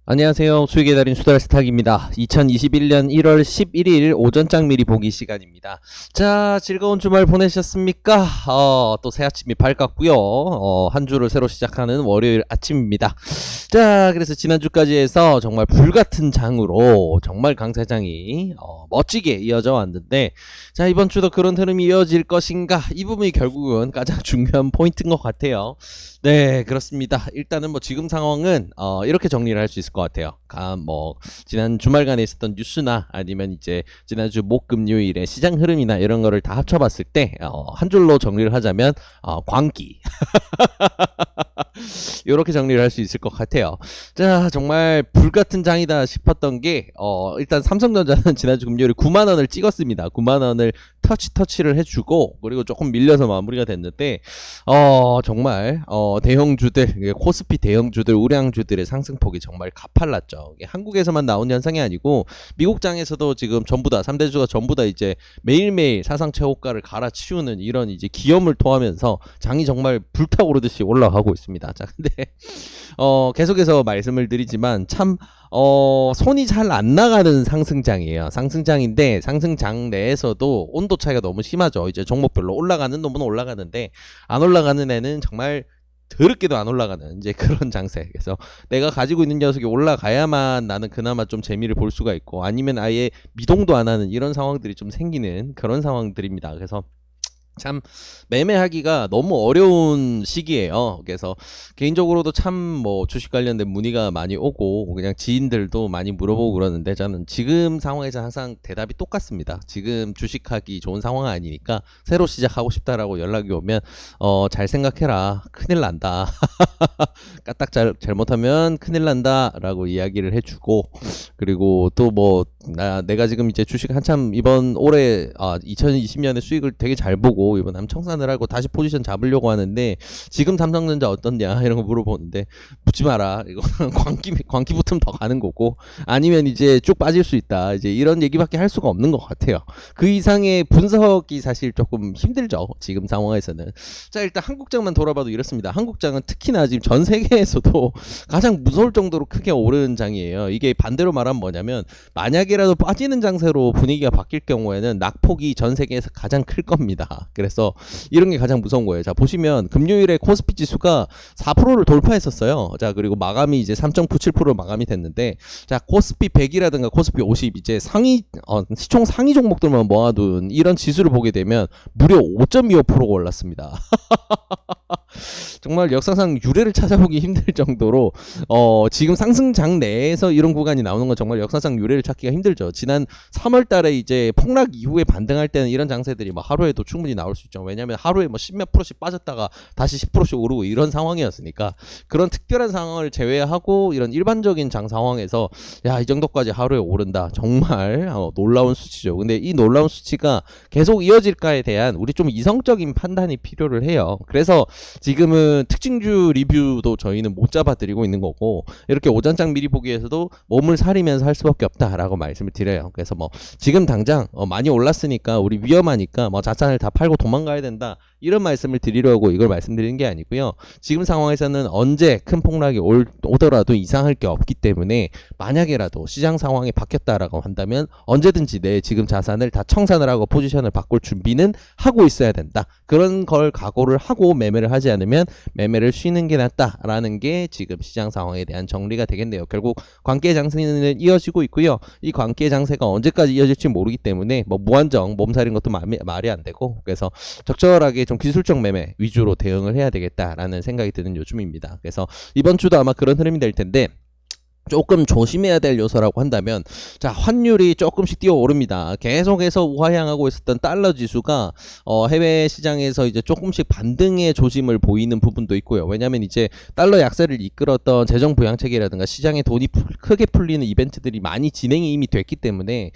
안녕하세요. 수익의 달인 수달스탁입니다. 2021년 1월 11일 오전장 미리 보기 시간입니다. 자, 즐거운 주말 보내셨습니까? 또 새 아침이 밝았고요. 한 주를 새로 시작하는 월요일 아침입니다. 자, 그래서 지난주까지 해서 정말 불같은 장으로 정말 강세장이 멋지게 이어져 왔는데, 자, 이번 주도 그런 흐름이 이어질 것인가? 이 부분이 결국은 가장 중요한 포인트인 것 같아요. 네, 그렇습니다. 일단은 뭐 지금 상황은 이렇게 정리를 할 수 있을 것 같아요. 지난 주말간에 있었던 뉴스나 아니면 이제 지난주 목금요일의 시장 흐름이나 이런 거를 다 합쳐봤을 때 한 줄로 정리를 하자면 광기. 이렇게 정리를 할 수 있을 것 같아요. 자, 정말 불같은 장이다 싶었던 게 일단 삼성전자는 지난주 금요일에 9만원을 찍었습니다. 9만원을 터치를 해주고, 그리고 조금 밀려서 마무리가 됐는데 정말 대형주들, 코스피 대형주들, 우량주들의 상승폭이 정말 가팔랐죠. 이게 한국에서만 나온 현상이 아니고 미국장에서도 지금 전부 다 3대주가 전부 다 이제 매일매일 사상 최고가를 갈아치우는 이런 이제 기염을 토하면서 장이 정말 불타오르듯이 올라가고 있습니다. 자, 근데 계속해서 말씀을 드리지만 참 손이 잘 안 나가는 상승장이에요. 상승장인데 상승장 내에서도 온도 차이가 너무 심하죠. 이제 종목별로 올라가는 놈은 올라가는데 안 올라가는 애는 정말 더럽게도 안 올라가는 이제 그런 장세. 그래서 내가 가지고 있는 녀석이 올라가야만 나는 그나마 좀 재미를 볼 수가 있고, 아니면 아예 미동도 안 하는 이런 상황들이 좀 생기는 그런 상황들입니다. 그래서 참 매매하기가 너무 어려운 시기예요. 그래서 개인적으로도 참 뭐 주식 관련된 문의가 많이 오고 그냥 지인들도 많이 물어보고 그러는데, 저는 지금 상황에서 항상 대답이 똑같습니다. 지금 주식하기 좋은 상황은 아니니까 새로 시작하고 싶다라고 연락이 오면 잘 생각해라, 큰일 난다. 까딱 잘못하면 큰일 난다 라고 이야기를 해주고, 그리고 또 내가 지금 이제 주식 한참 이번 올해 2020년에 수익을 되게 잘 보고 이번 남청산을 하고 다시 포지션 잡으려고 하는데, 지금 삼성전자 어떻냐 이런 거 물어보는데, 묻지 마라, 이거는 광기 붙으면 더 가는 거고, 아니면 이제 쭉 빠질 수 있다, 이제 이런 얘기밖에 할 수가 없는 것 같아요. 그 이상의 분석이 사실 조금 힘들죠, 지금 상황에서는. 자, 일단 한국장만 돌아봐도 이렇습니다. 한국장은 특히나 지금 전 세계에서도 가장 무서울 정도로 크게 오르는 장이에요. 이게 반대로 말하면 뭐냐면, 만약에라도 빠지는 장세로 분위기가 바뀔 경우에는 낙폭이 전 세계에서 가장 클 겁니다. 그래서 이런 게 가장 무서운 거예요. 자, 보시면 금요일에 코스피 지수가 4%를 돌파했었어요. 자, 그리고 마감이 이제 3.97% 마감이 됐는데, 자, 코스피 100이라든가 코스피 50 이제 시총 상위 종목들만 모아둔 이런 지수를 보게 되면 무려 5.25%가 올랐습니다. 정말 역사상 유례를 찾아보기 힘들 정도로 지금 상승장 내에서 이런 구간이 나오는 건 정말 역사상 유례를 찾기가 힘들죠. 지난 3월 달에 이제 폭락 이후에 반등할 때는 이런 장세들이 뭐 하루에도 충분히 나올 수 있죠. 왜냐면 하루에 뭐 10몇 %씩 빠졌다가 다시 10%씩 오르고 이런 상황이었으니까, 그런 특별한 상황을 제외하고 이런 일반적인 장 상황에서 야, 이 정도까지 하루에 오른다, 정말 놀라운 수치죠. 근데 이 놀라운 수치가 계속 이어질까에 대한 우리 좀 이성적인 판단이 필요를 해요. 그래서 지금은 특징주 리뷰도 저희는 못 잡아드리고 있는 거고, 이렇게 오전장 미리 보기에서도 몸을 사리면서 할 수밖에 없다라고 말씀을 드려요. 그래서 지금 당장 많이 올랐으니까 우리 위험하니까 자산을 다 팔고 도망가야 된다, 이런 말씀을 드리려고 이걸 말씀드리는 게 아니고요. 지금 상황에서는 언제 큰 폭락이 오더라도 이상할 게 없기 때문에, 만약에라도 시장 상황이 바뀌었다라고 한다면 언제든지 내 지금 자산을 다 청산을 하고 포지션을 바꿀 준비는 하고 있어야 된다. 그런 걸 각오를 하고 매매를 하지 않으면 매매를 쉬는 게 낫다라는 게 지금 시장 상황에 대한 정리가 되겠네요. 결국 광기의 장세는 이어지고 있고요. 이 광기의 장세가 언제까지 이어질지 모르기 때문에 무한정 몸살인 것도 말이 안 되고, 그래서 적절하게 좀 기술적 매매 위주로 대응을 해야 되겠다라는 생각이 드는 요즘입니다. 그래서 이번 주도 아마 그런 흐름이 될 텐데, 조금 조심해야 될 요소라고 한다면, 자, 환율이 조금씩 뛰어오릅니다. 계속해서 우하향하고 있었던 달러 지수가 해외 시장에서 이제 조금씩 반등의 조짐을 보이는 부분도 있고요. 왜냐하면 이제 달러 약세를 이끌었던 재정 부양책이라든가 시장에 돈이 크게 풀리는 이벤트들이 많이 진행이 이미 됐기 때문에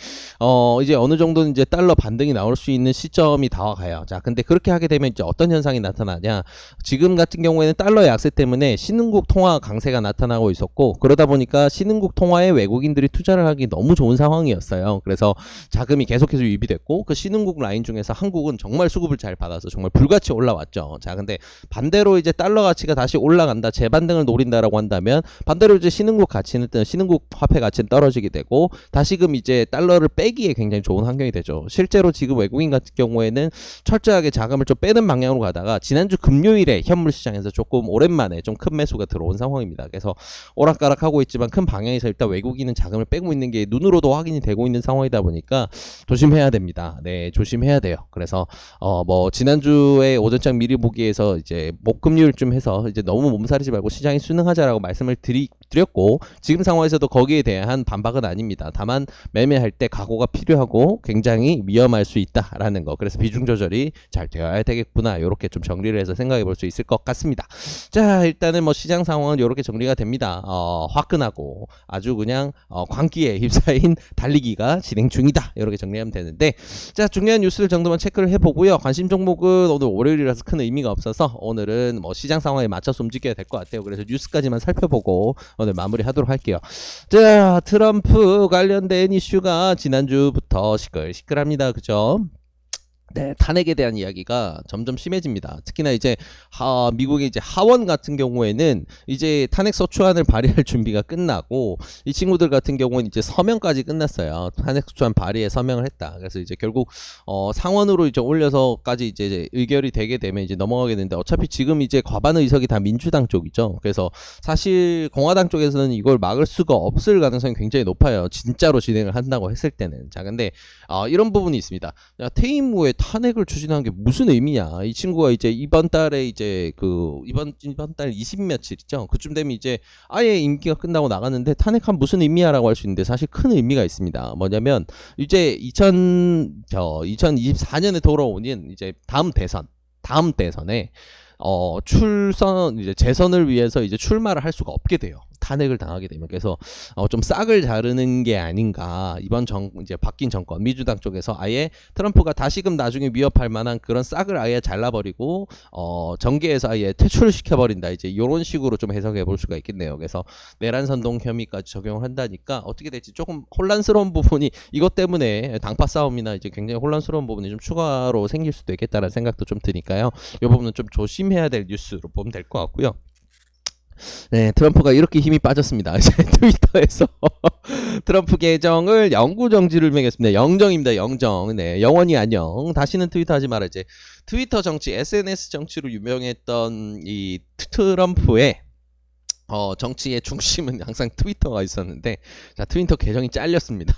이제 어느 정도는 이제 달러 반등이 나올 수 있는 시점이 다가가요. 자, 근데 그렇게 하게 되면 이제 어떤 현상이 나타나냐? 지금 같은 경우에는 달러 약세 때문에 신흥국 통화 강세가 나타나고 있었고, 그러다 보니까 보니까 신흥국 통화에 외국인들이 투자를 하기 너무 좋은 상황이었어요. 그래서 자금이 계속해서 유입이 됐고 그 신흥국 라인 중에서 한국은 정말 수급을 잘 받아서 정말 불같이 올라왔죠. 자, 근데 반대로 이제 달러 가치가 다시 올라간다, 재반등을 노린다라고 한다면 반대로 이제 신흥국 가치는 신흥국 화폐 가치는 떨어지게 되고 다시금 이제 달러를 빼기에 굉장히 좋은 환경이 되죠. 실제로 지금 외국인 같은 경우에는 철저하게 자금을 좀 빼는 방향으로 가다가 지난주 금요일에 현물 시장에서 조금 오랜만에 좀 큰 매수가 들어온 상황입니다. 그래서 오락가락하고 있지만 큰 방향에서 일단 외국인은 자금을 빼고 있는 게 눈으로도 확인이 되고 있는 상황이다 보니까 조심해야 됩니다. 네, 조심해야 돼요. 그래서 뭐 지난주에 오전장 미리 보기에서 이제 목금률쯤 해서 이제 너무 몸살이지 말고 시장이 순응하자라고 말씀을 드렸고 지금 상황에서도 거기에 대한 반박은 아닙니다. 다만 매매할 때 각오가 필요하고 굉장히 위험할 수 있다라는 거. 그래서 비중 조절이 잘 되어야 되겠구나. 이렇게 좀 정리를 해서 생각해 볼 수 있을 것 같습니다. 자, 일단은 뭐 시장 상황은 이렇게 정리가 됩니다. 화끈하고 아주 그냥 광기에 휩싸인 달리기가 진행 중이다. 이렇게 정리하면 되는데, 자, 중요한 뉴스들 정도만 체크를 해보고요. 관심 종목은 오늘 월요일이라서 큰 의미가 없어서 오늘은 뭐 시장 상황에 맞춰서 움직여야 될 것 같아요. 그래서 뉴스까지만 살펴보고 오늘 마무리하도록 할게요. 자, 트럼프 관련된 이슈가 지난주부터 시끌시끌합니다. 그죠? 네, 탄핵에 대한 이야기가 점점 심해집니다. 특히나 이제 미국의 이제 하원 같은 경우에는 이제 탄핵 소추안을 발의할 준비가 끝나고 이 친구들 같은 경우는 이제 서명까지 끝났어요. 탄핵 소추안 발의에 서명을 했다. 그래서 이제 결국 상원으로 이제 올려서까지 이제 의결이 되게 되면 이제 넘어가게 되는데 어차피 지금 이제 과반 의석이 다 민주당 쪽이죠. 그래서 사실 공화당 쪽에서는 이걸 막을 수가 없을 가능성이 굉장히 높아요. 진짜로 진행을 한다고 했을 때는. 자, 근데 이런 부분이 있습니다. 퇴임 후에 탄핵을 추진한 게 무슨 의미냐? 이 친구가 이제 이번 달에 이제 이번 달 20 며칠이죠. 그쯤 되면 이제 아예 임기가 끝나고 나갔는데 탄핵한 무슨 의미야라고 할 수 있는데 사실 큰 의미가 있습니다. 뭐냐면 이제 2024년에 돌아오는 이제 다음 대선에 이제 재선을 위해서 이제 출마를 할 수가 없게 돼요. 탄핵을 당하게 되면. 그래서 좀 싹을 자르는 게 아닌가. 이번 이제 바뀐 정권 민주당 쪽에서 아예 트럼프가 다시금 나중에 위협할 만한 그런 싹을 아예 잘라버리고 정계에서 아예 퇴출을 시켜버린다. 이제 이런 식으로 좀 해석해 볼 수가 있겠네요. 그래서 내란 선동 혐의까지 적용을 한다니까 어떻게 될지 조금 혼란스러운 부분이 이것 때문에 당파 싸움이나 이제 굉장히 혼란스러운 부분이 좀 추가로 생길 수도 있겠다는 생각도 좀 드니까요. 이 부분은 좀 조심해야 될 뉴스로 보면 될 것 같고요. 네, 트럼프가 이렇게 힘이 빠졌습니다. 이제 트위터에서 트럼프 계정을 영구 정지를 매겼습니다. 영정입니다. 영정. 네, 영원히 안녕. 다시는 트위터 하지 말아. 이제 트위터 정치, SNS 정치로 유명했던 이 트럼프의 정치의 중심은 항상 트위터가 있었는데, 자, 트위터 계정이 잘렸습니다.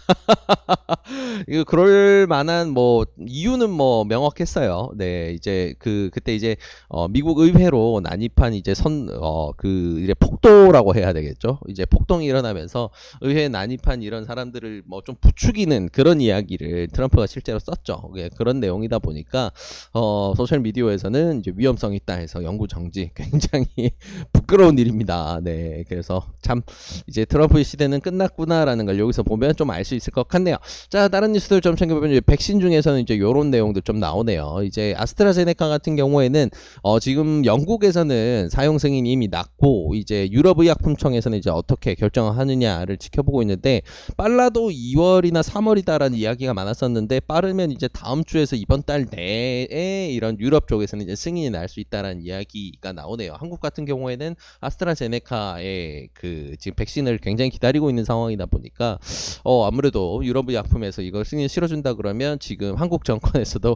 이거 그럴 만한 뭐 이유는 뭐 명확했어요. 네, 이제 그때 이제 미국 의회로 난입한 이제 이제 폭도라고 해야 되겠죠. 이제 폭동이 일어나면서 의회에 난입한 이런 사람들을 뭐 좀 부추기는 그런 이야기를 트럼프가 실제로 썼죠. 예, 그런 내용이다 보니까 소셜 미디어에서는 이제 위험성이 있다 해서 영구 정지, 굉장히 부끄러운 일입니다. 네, 그래서 참 이제 트럼프의 시대는 끝났구나라는 걸 여기서 보면 좀 알 수 있을 것 같네요. 자, 다른 뉴스들 좀 챙겨보면 이제 백신 중에서는 이제 요런 내용들 좀 나오네요. 이제 아스트라제네카 같은 경우에는 지금 영국에서는 사용 승인이 이미 났고 이제 유럽의약품청에서는 이제 어떻게 결정하느냐를 지켜보고 있는데 빨라도 2월이나 3월이다라는 이야기가 많았었는데 빠르면 이제 다음 주에서 이번 달 내에 이런 유럽 쪽에서는 이제 승인이 날 수 있다라는 이야기가 나오네요. 한국 같은 경우에는 아스트라제네카의 지금 백신을 굉장히 기다리고 있는 상황이다 보니까 아무래도 유럽의약품에서 이걸 승인 실어준다 그러면 지금 한국 정권에서도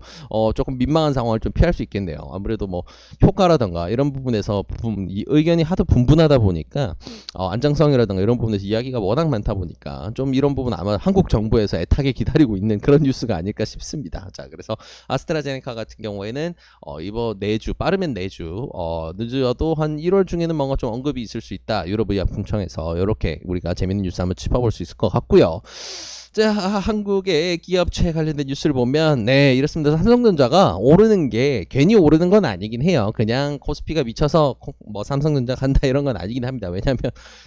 조금 민망한 상황을 좀 피할 수 있겠네요. 아무래도 뭐 효과라던가 이런 부분에서 이 의견이 하도 분분하다 보니까 안정성이라던가 이런 부분에서 이야기가 워낙 많다 보니까 좀 이런 부분 아마 한국 정부에서 애타게 기다리고 있는 그런 뉴스가 아닐까 싶습니다. 자, 그래서 아스트라제네카 같은 경우에는 이번 내주 빠르면 내주 늦어도 한 1월 중에는 뭔가 좀 언급이 있을 수 있다. 유럽의약품청에서 이렇게 우리가 재밌는 뉴스 한번 짚어볼 수 있을 것 같고요. 자, 한국의 기업체 관련된 뉴스를 보면 네, 이렇습니다. 삼성전자가 오르는 게 괜히 오르는 건 아니긴 해요. 그냥 코스피가 미쳐서 뭐 삼성전자 간다 이런 건 아니긴 합니다. 왜냐하면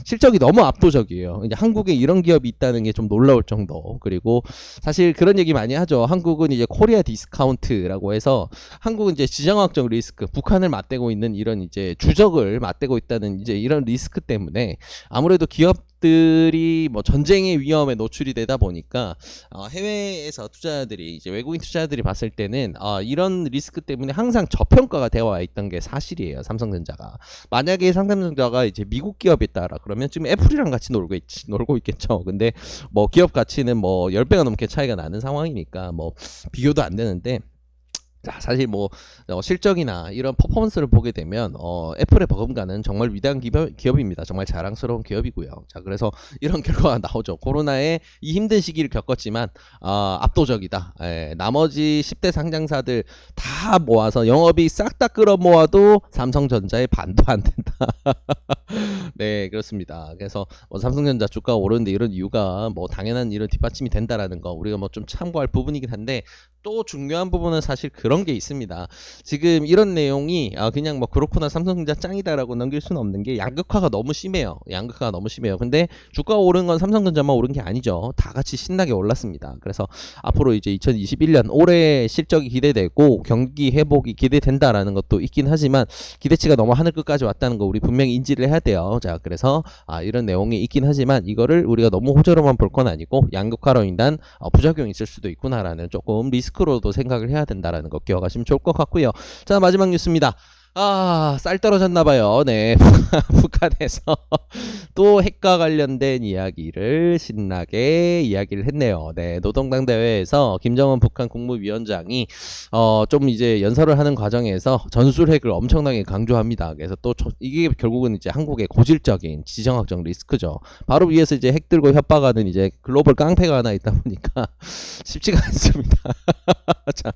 실적이 너무 압도적이에요. 이제 한국에 이런 기업이 있다는 게 좀 놀라울 정도. 그리고 사실 그런 얘기 많이 하죠. 한국은 이제 코리아 디스카운트라고 해서 한국은 이제 지정학적 리스크, 북한을 맞대고 있는 이런 이제 주적을 맞대고 있다는 이제 이런 리스크 때문에 아무래도 기업 기업들이 뭐 전쟁의 위험에 노출이 되다 보니까 해외에서 투자자들이 이제 외국인 투자자들이 봤을 때는 이런 리스크 때문에 항상 저평가가 되어 와 있던 게 사실이에요. 삼성전자가 만약에 삼성전자가 이제 미국 기업이었다라 그러면 지금 애플이랑 같이 놀고 있겠죠. 근데 뭐 기업 가치는 뭐 10배가 넘게 차이가 나는 상황이니까 뭐 비교도 안 되는데. 자, 사실 뭐 실적이나 이런 퍼포먼스를 보게 되면 애플의 버금가는 정말 위대한 기업입니다. 정말 자랑스러운 기업이고요. 자, 그래서 이런 결과가 나오죠. 코로나에 이 힘든 시기를 겪었지만 압도적이다. 나머지 10대 상장사들 다 모아서 영업이 싹 다 끌어 모아도 삼성전자의 반도 안 된다. 네, 그렇습니다. 그래서 뭐 삼성전자 주가가 오르는데 이런 이유가 뭐 당연한 이런 뒷받침이 된다라는 거 우리가 뭐 좀 참고할 부분이긴 한데 또 중요한 부분은 사실 그런 게 있습니다. 지금 이런 내용이 그냥 뭐 그렇구나 삼성전자 짱이다라고 넘길 수는 없는 게 양극화가 너무 심해요. 양극화가 너무 심해요. 근데 주가가 오른 건 삼성전자만 오른 게 아니죠. 다 같이 신나게 올랐습니다. 그래서 앞으로 이제 2021년 올해 실적이 기대되고 경기 회복이 기대된다라는 것도 있긴 하지만 기대치가 너무 하늘 끝까지 왔다는 거 우리 분명히 인지를 해야 돼요. 자, 그래서 이런 내용이 있긴 하지만 이거를 우리가 너무 호재로만 볼 건 아니고 양극화로 인한 부작용이 있을 수도 있구나라는 조금 리스크로도 생각을 해야 된다라는 거 기억하시면 좋을 것 같고요. 자, 마지막 뉴스입니다. 쌀 떨어졌나봐요. 네. 북한에서 또 핵과 관련된 이야기를 신나게 이야기를 했네요. 네. 노동당 대회에서 김정은 북한 국무위원장이 좀 이제 연설을 하는 과정에서 전술핵을 엄청나게 강조합니다. 그래서 또 이게 결국은 이제 한국의 고질적인 지정학적 리스크죠. 바로 위에서 이제 핵 들고 협박하는 이제 글로벌 깡패가 하나 있다 보니까 쉽지가 않습니다. 참,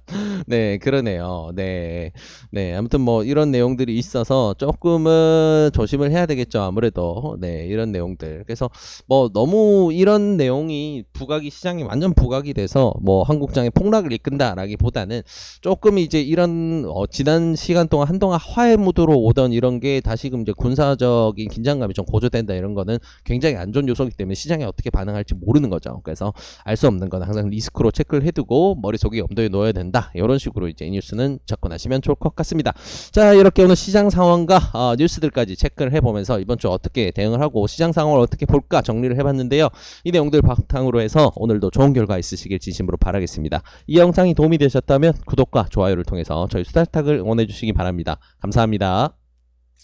네, 그러네요. 네. 네, 아무튼 뭐 이런 내용들이 있어서 조금은 조심을 해야 되겠죠. 아무래도 네, 이런 내용들. 그래서 뭐 너무 이런 내용이 시장이 완전 부각이 돼서 뭐 한국장의 폭락을 이끈다라기보다는 조금 이제 이런 지난 시간 동안 한동안 화해 무드로 오던 이런 게 다시금 이제 군사적인 긴장감이 좀 고조된다 이런 거는 굉장히 안 좋은 요소이기 때문에 시장이 어떻게 반응할지 모르는 거죠. 그래서 알 수 없는 건 항상 리스크로 체크를 해두고 머릿속에 염두에 넣어야 된다. 이런 식으로 이제 이 뉴스는 접근하시면 좋을 것 같습니다. 자, 이렇게 오늘 시장 상황과 뉴스들까지 체크를 해보면서 이번 주 어떻게 대응을 하고 시장 상황을 어떻게 볼까 정리를 해봤는데요. 이 내용들 바탕으로 해서 오늘도 좋은 결과 있으시길 진심으로 바라겠습니다. 이 영상이 도움이 되셨다면 구독과 좋아요를 통해서 저희 수다스탁을 응원해주시기 바랍니다. 감사합니다.